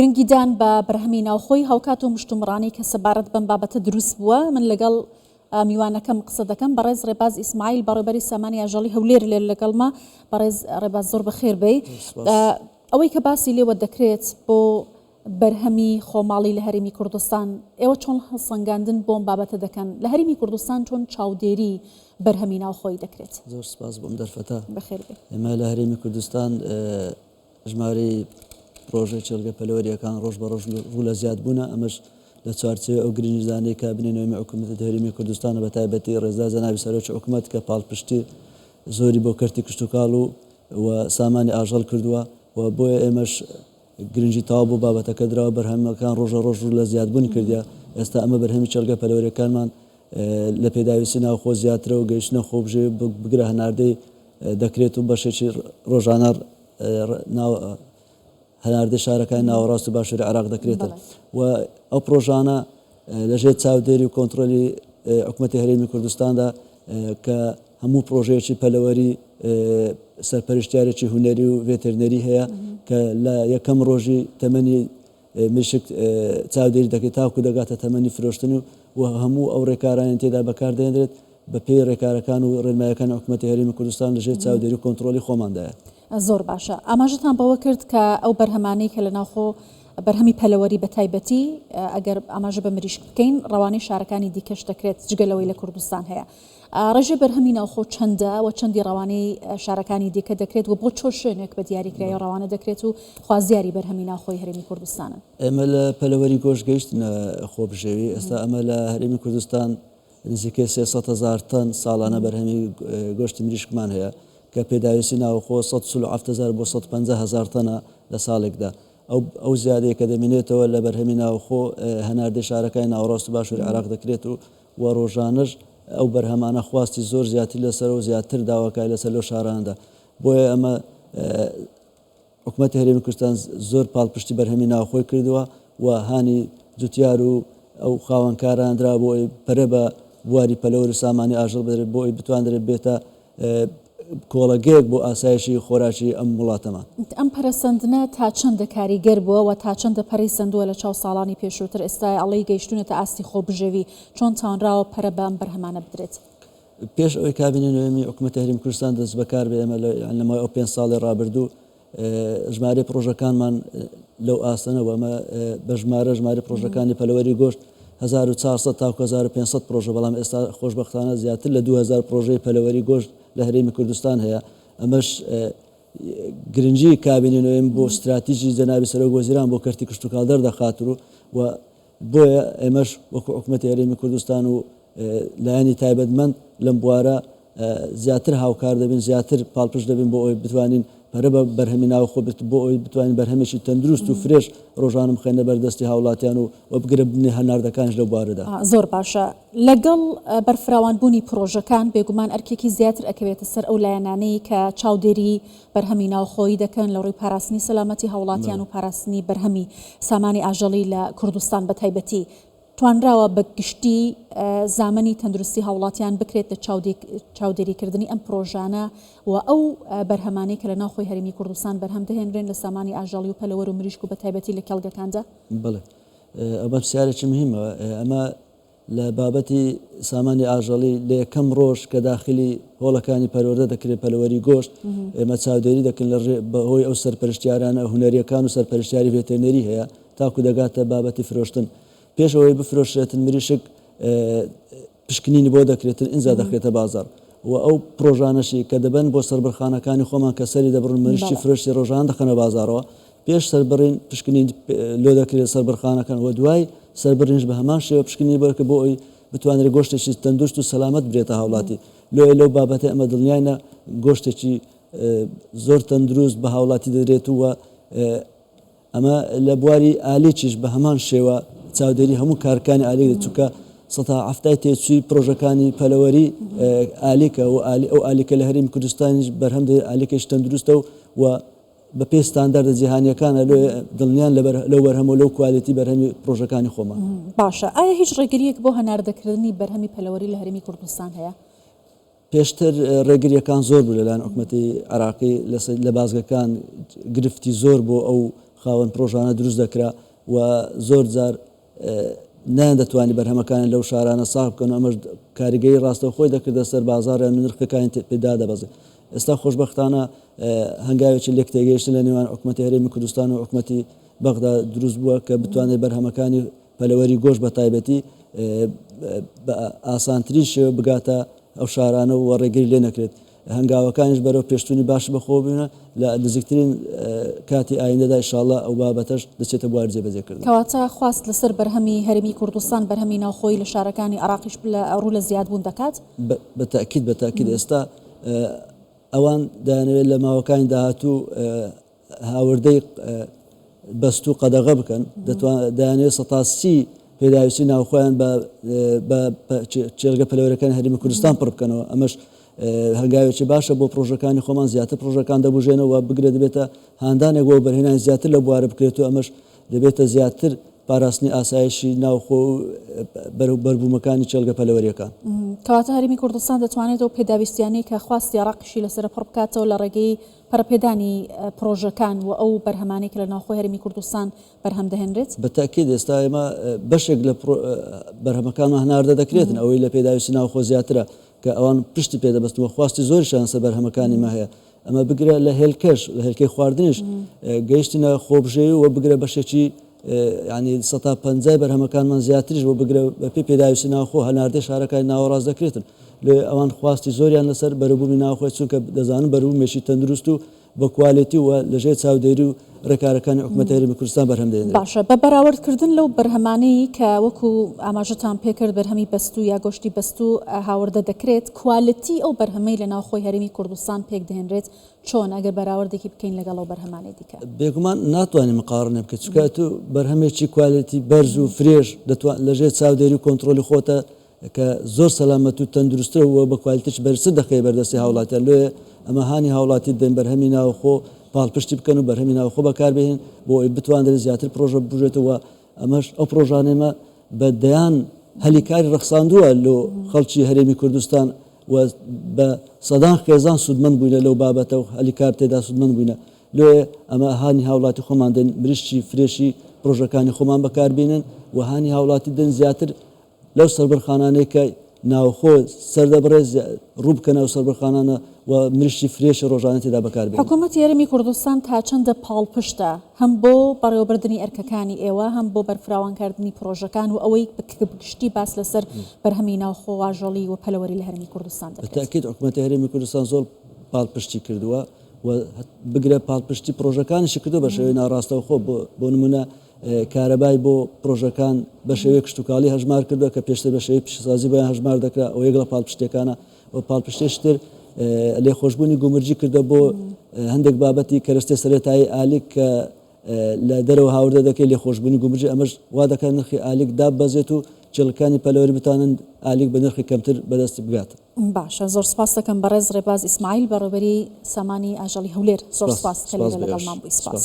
گرنگیدان بە بەرهەمی ناوخۆی هاوکات و مشتومڕانی کە سەبارەت بەم بابەتە دروست بووە من لەگەڵ میوانەکەم قسە دەکەم بەڕێز ڕێباز ئیسماعیل بەڕێبەری سامانی ئاژەڵی هەولێر لێر لەگەڵما بەڕێز ڕێباز زۆر بەخێر بێ ئەوەی کە باسی لێوە دەکرێت بۆ بەرهەمی خۆماڵی لە هەرێمی کوردستان ئێوە چۆن هەڵسەنگاندن بۆم بابەتە دەکەن لە هەرێمی کوردستان چۆن چاودێری بەرهەمی ناوخۆی دەکرێت زۆر سپاس بۆم دەرفەتە بەخێر بێ ئێمە لە هەرێمی کوردستان ژمارەی پرۆژەی چێلگە پەلەوەریەکان ڕۆژ بە ڕۆژ ڕوو لە زیاد بوونە ئەمەش لە چوارچێوە ئەو گرنگدانەی کابینەوەی حکوومەتی هەرێمی کوردستانە بە تایبەتی ڕێزا جەنابی سەرۆکی حکوومەت کە پاڵپشتی زۆری بۆ کەرتی کشتتوکاڵ و سامانی ئاژەڵ کردووە و بۆیە ئێمەش گرنگی تەواو بۆ بابەتەکە درراوە بەرهەمەکان ڕۆژە ڕۆژ ڕوو لە زیادبوون کردیا ئێستا ئەمە بەرهەمی چێلگە پەلەوەریەکانمان لە پێداویستی ناوخۆ زیاترە و گەیشتنە خۆبژێ بگرە هەناردەی دەکرێت و بەشێکی ڕۆژانە هەناردەی شارەکانی ناوەڕاست و باشووری عێراق دەکرێتەوە و ئەو پرۆژانە لەژێر چاودێری و کۆنتترۆلی حکوومەتی هەرێمی کوردستاندا کە هەموو پرۆژەیەکی پەلەوەری سەرپەرشتیارێکی هونەری و ڤێترنەری هەیە کە لە یەکەم ڕۆژی تەمەنی مشک چاودێری دەکەێت تاکو دەگاتە تەمەنی فرۆشتن و هەموو ئەو ڕێکارانی تێدا بەکاردێنرێت بە پێی ڕێکارەکان و ڕێنمایەکانی حکوومەتی هەرێمی کوردستان لەژێر چاودێری و کۆنتترۆلی خۆماندایە. زۆر باشە ئاماژتان بەوە کرد کە ئەو بەرهەمانەی کە لە ناوخۆ بەرهەمی پەلەوەری بە تایبەتی ئەگەر ئاماژە بە مریشک بکەین ڕەوانەی شارەکانی دیکەش دەکرێت جگەلەوەی لە کوردستان هەیە ڕێژێ بەرهەمی ناوخۆ چەندە و چەندی ڕەوانەی شارەکانی دیکە دەکرێت و بۆ چۆ شوێنێک بە دیاریکراوی ڕەوانە دەکرێت و خوازیاری بەرهەمی ناوخۆی هەرێمی کوردستانە. ئێمە لە پەلەوەری گۆشت گەیشتنە خۆبژێوی ئێستا ئەمە لە هەرێمی کوردستان نزیکەی 300,000 تن ساڵانە بەرهەمی گۆشتی مریشکمان هەیە کە پێداویستی ناوخۆ 140,000 بۆ 150,000 تەنە لە ساڵێکدا ئەو زیادەیە کە دەمێنێتەوە لە بەرهەمی ناوخۆ هەناردەی شارەکانی ناوەڕاست و باشووری عێراق دەکرێت و ڕۆژانەش ئەو بەرهەمانە خواستی زۆر زیاتر لەسەر و زیاتر داواکای لەسەر لەو شاراندا بۆیە ئەمە حکوومەتی هەرێمی کوردستان زۆر پاڵپشتی بەرهەمی ناوخۆی کردووە و هانی جوتیار و ئەو خاوەنکارانرا بۆی پەرە بە بواری پەلەوەری سامانی ئاژەڵ بدرێت بۆی بتوانرێت بێتە کۆڵەگەیەک بۆ ئاسایشی خۆراکی ئەم وڵاتەمان. ئەم پەرەسەندنە تا چەندە کاریگەر بووە و تا چەندە پەرەی سندووە لە چاو ساڵانی پێشووتر ئێستا ئەڵەی گەیشتونێتە ئاستی خۆبژێوی چۆن چاونراوە پەرە بە ئەم بەرهەمانە بدرێت. پێش ئەوەی کابینەوەی حکوومەتی هەرێمی کوردستان دەست بەکار بێ ئێمە لەمای ئەو 5 ساڵی ڕابردوو ژمارەی پرۆژەکانمان لەو ئاستەنەوە ئەمە بە ژمارە پرۆژەکانی پەلەوەری گۆشت 1400 تا 1500 پرۆژە بەڵام ئێستا خۆشبەختانە زیاتر لە 2000 پرۆژەی پەلەوەری گۆشت لە هەرێمی کوردستان هەیە ئەمەش گرنگی کابینەوەیم بۆ استراتیژی جەنابی سەرۆک وەزیران بۆ کەرتی کشتتوکاڵ دەردەخاتر و بۆیە ئێمەش وەکو حکوومەتی هەرێمی کوردستان و لایەنی تایبەتمەند لەم بوارە زیاتر هاوکار دەبین زیاتر پاڵپشت دەبین بۆ ئەوی بتوانین پەرە بە بەرهەمی ناوخۆ بۆ ئەوی بتوانین بەرهەمێکی تەندروست و فرێش ڕۆژانم بخەینە بەردەستی هاوڵاتیان و بگرە بنێ هەناردەکانش لەو بوارەدا. زۆر باشە لەگەڵ بەرفراوانبوونی پرۆژەکان بێگومان ئەرکێکی زیاتر ئەکەوێتە سەر ئەو لایەنانەی کە چاودێری بەرهەمی ناوخۆیی دەکەن لە ڕووی پاراستنی سەلامەتی هاوڵاتیان و پاراستنی بەرهەمی سامانی ئاژەڵی لە کوردستان بە تایبەتی توانراوە بە گشتی زامەنی تەندروستی هاوڵاتیان بکرێت لە چاودێریکردنی ئەم پرۆژانە و ئەو بەرهەمانەی کە لە ناوخۆی هەرێمی کوردستان بەرهەم دەهێنرێن لە سامانی ئاژەڵی و پەلەوەر و مریشک و بە تایبەتی لە کێڵگەکاندا. بڵێ ئەمە پرسیارێکی مهمە ئەمە لە بابەتی سامانی ئاژەڵی لە یەکەم ڕۆژ کە داخلی هۆڵەکانی پەروەردە دەکرێت پەلەوەری گۆشت ئێمە چاودێری دەکەن بەهۆی ئەو سەرپەرشتیارانە هونەریەکان و سەرپەرشتیاری ڤێترنەری هەیە تاکو دەگاتە بابەتی فرۆشتن پێش ئەوەی بفرۆشرێتن مریشک پشکنینی بۆ دەکرێتن ئینجا دەکرێتە بازار و ئەو پرۆژانەشی کە دەبن بۆ سەربڕخانەکانی خۆمان کە سەری دەبڕن مریشکی فرۆشتی ڕۆژان دەخەنە بازارەوە پێش سەربڕین پشکنین لۆ دەکرێت سەربڕخانەکان و دوای سەربڕینش بە هەمان شێوە پشکنی بەرکە بۆ ئەوی بتوانێت گۆشتێکی تەندروست و سەلامەت برێتە هاوڵاتی لەو بابەتە ئەمە دڵنیاینە گۆشتێکی زۆر تەندروست بە هاوڵاتی دەدرێت و ئەمە لە بواری ئالیچیش بە هەمان شێوە چاودێری هەموو کارەکانی ئالی دەچووکە سەتا هەفتای تێچووی پرۆژەکانی پەلەوەری ئالیکە و ئەو ئالیکە لە هەرێمی کوردستانیش بەرهەم ئالیکەش تەندروستە و بە پێی ستاندەردە جیهانیەکانە دڵنیان لەو بەرهەم و لەو کوالیتی بەرهەمی پرۆژەکانی خۆمان. باشە ئایا هیچ ڕێگریەک بۆ هەناردەکردنی بەرهەمی پەلەوەری لە هەرێمی کوردستان هەیە؟ پێشتر ڕێگریەکان زۆر بوو لەلایەن حکوومەتی عێراقی لە بازگەکان گرفتی زۆر بۆ ئەو خاوەن پرۆژانە دروست دەکرا و زۆر جار نیان دەتوانانی بەرهەمەکان لەو شارانە ساغ بکەن و ئەمەش کاریگەری ڕاستەوخۆی دەکردە سەر بازاڕیان نرخەکانی پێدا دەبەزێت. ئێستا خۆشبەختانە هەنگاوێکی لێک تێگەیشتن لە نێوان حکوومەتی هەرێمی کوردستان و حکوومەتی بەغدا دروست بووە کە بتوانێت بەرهەمەکانی پەلەوەری گۆشت بە تایبەتی بە ئاسانترین شێوە بگاتە ئەو شارانە و ڕێگری لێ نەکرێت. هەنگاوەکانیش بەرەو پێشتونی باش بەخۆ بینە لە نزیکترین کاتی ئایندەدا ئینشاءالله ئەو بابەتەش دەچێتە بوار جێبەجێکردن. کەواتە خواست لەسەر بەرهەمی هەرێمی کوردستان بەرهەمی ناوخۆی لە شارەکانی عراقیش ڕوو لە زیادبوون دەکات؟ بەتاکید ئێستا ئەوان دەیانەوێت لە ماوەکانی داهاتوو هاوردەی بەست و قەدەغە بکەن دەیانەوێت 130 پێداویستی ناوخۆیان بە چێژگە پەلەوەرەکانی هەرێمی کوردستان پڕ بکەنەوە. ئەمەش هەنگاوێکی باشە بۆ پرۆژەکانی خۆمان زیاتر پرۆژەکان دەبژێنەوە بگرێت دەبێتە هاندانێک بۆ بەرهێنانی زیاتر لە بوارە بکرێت و ئەمەش دەبێتە زیاتر پاراستنی ئاسایشی ناوخۆ و بەربوومەکانی چێلگە پەلەوەریەکان. کەواتە هەرێمی کوردستان دەتوانێت ئەو پێداویستیانەی کە خواستی عراقیشی لەسەر پڕ بکاتەوە لە ڕێگەی پەرەپێدانی پرۆژەکان و ئەو بەرهەمانێک لە ناوخۆی هەرێمی کوردستان بەرهەم دەهێنرێت؟ بەتاکید ئێستا ئێمە بەشێک لە بەرهەمەکانمان هەناردە دەکرێتن ئەوەی لە پێداویستی ناوخۆ زیاترە کە ئەوان پشتی پێدەبەستنەوە خواستی زۆریشان سەر بەرهەمەکانی ما هەیە. ئەمە بگرە لە هێلکەش لە هێلکەی خواردنیش گەیشتینە خۆبژێوی و بگرە بەشێکی ینی 150 بەرهەمەکانمان زیاتریش بۆ بگرە بە پێی پێداویستی ناوخۆ هەناردەی شارەکانی ناوەڕاست دەکرێتن. لێ ئەوان خواستی زۆریان لەسەر بەرەبوومی ناوخۆی چونکە دەزانن بەرەبوومێکی تەندروست و بە کوالیتی و لەژێر چاودێری و ڕێکارەکانی حکوومەتی هەرێمی کوردستان بەرهەم دێنرێت. باشە بە بەراوردکردن لەو بەرهەمانەی کە وەکو ئاماژەتان پێکرد بەرهەمی بەستوو یا گۆشتی بەستوو هاوردە دەکرێت کوالیتی ئەو بەرهەمەی لە ناوخۆی هەرێمی کوردستان پێک دەهێنرێت چۆن ئەگەر بەراوردێکی بکەین لەگەڵ ئەو بەرهەمانەی دیکە؟ بێگومان ناتوانین مقارنە بکەین چونکە تو بەرهەمێکی کوالیتی بەرز و فرێژ لەژێر چاودێری و کۆنتترۆلی خۆتە کە زۆر سەلامەت و تەندروسترەوە بە کوالیتیش بەرزتر دەخەی بەردەستی هاوڵاتیان لێ ئەمە هانی هاوڵاتی دەین بەرهەمی ناوخۆ پاڵپشتی بکەن و بەرهەمی ناوخۆ بەکاربهێن بۆ ئەوی بتوانێت زیاتر پرۆژە بژێتەوە. ئەمەش ئەو پرۆژانێمە بە دەیان هەلیکاری ڕەخساندووە لە خەڵکی هەرێمی کوردستان و بە سەدان خێزان سوودمەند بووینە لەو بابەتە و هەلیکار تێدا سوودمەند بووینە. لێ ئەمە هانی هاوڵاتی خۆمان دێن مریشتی فرێشی پرۆژەکانی خۆمان بەکاربێنن و هانی هاوڵاتی دێن زیاتر لەو سەربەرخانانەی کە ناوخۆ سەردەبڕێ ڕوو بکەنە و سەربەرخانانە و مریشتی فرێشی ڕۆژانە تێدا بەکاربێن. حکوومەتی هەرێمی کوردستان تا چەندە پاڵپشتە هەم بۆ بەڕێوەبردننی ئەرکەکانی ئێوە هەم بۆ بەرفراوانکردنی پرۆژەکان و ئەوەی گشتی باس لەسەر بەرهەمی ناوخۆ واژەڵی و پەلەوەری لە هەرێمی کوردستان دەکرێت؟ بەتاکید حکوومەتی هەرێمی کوردستان زۆر پاڵپشتی کردووە و بگرە پاڵپشتی پرۆژەکانیشی کردو بە شێوەی ناڕاستەوخۆ بۆ نمونە کارەبای بۆ پرۆژەکان بە شێوەیە کشتتوکاڵی هەژمار کردووە کە پێشتر بە شێوەی پیشەسازی بۆیان هەژمار دەکرا ئەو یەک لە پاڵپشتەکانە و پاڵپشتێشتر لێخۆشببوونی گومرجی کردە بۆ هەندێک بابەتی کەرەستێ سەرێتایی ئالیک کە لە دەرەوە هاوردە دەکەی لێخۆشببوونی گومرجی ئەمەش وا دەکات نرخی ئالیک دابەزێت و چێڵەکانی پەلەوەری بتانن ئالیک بە نرخی کەمتر بەدەستی بگاتە. باشە زۆر سپاس دەکەم بەڕێز ڕێباز ئیسماعیل بەڕێوەبەری سامانی ئاژەڵی هەولێر. زۆر سپاس کە لەگەڵمان بووی. سپاس.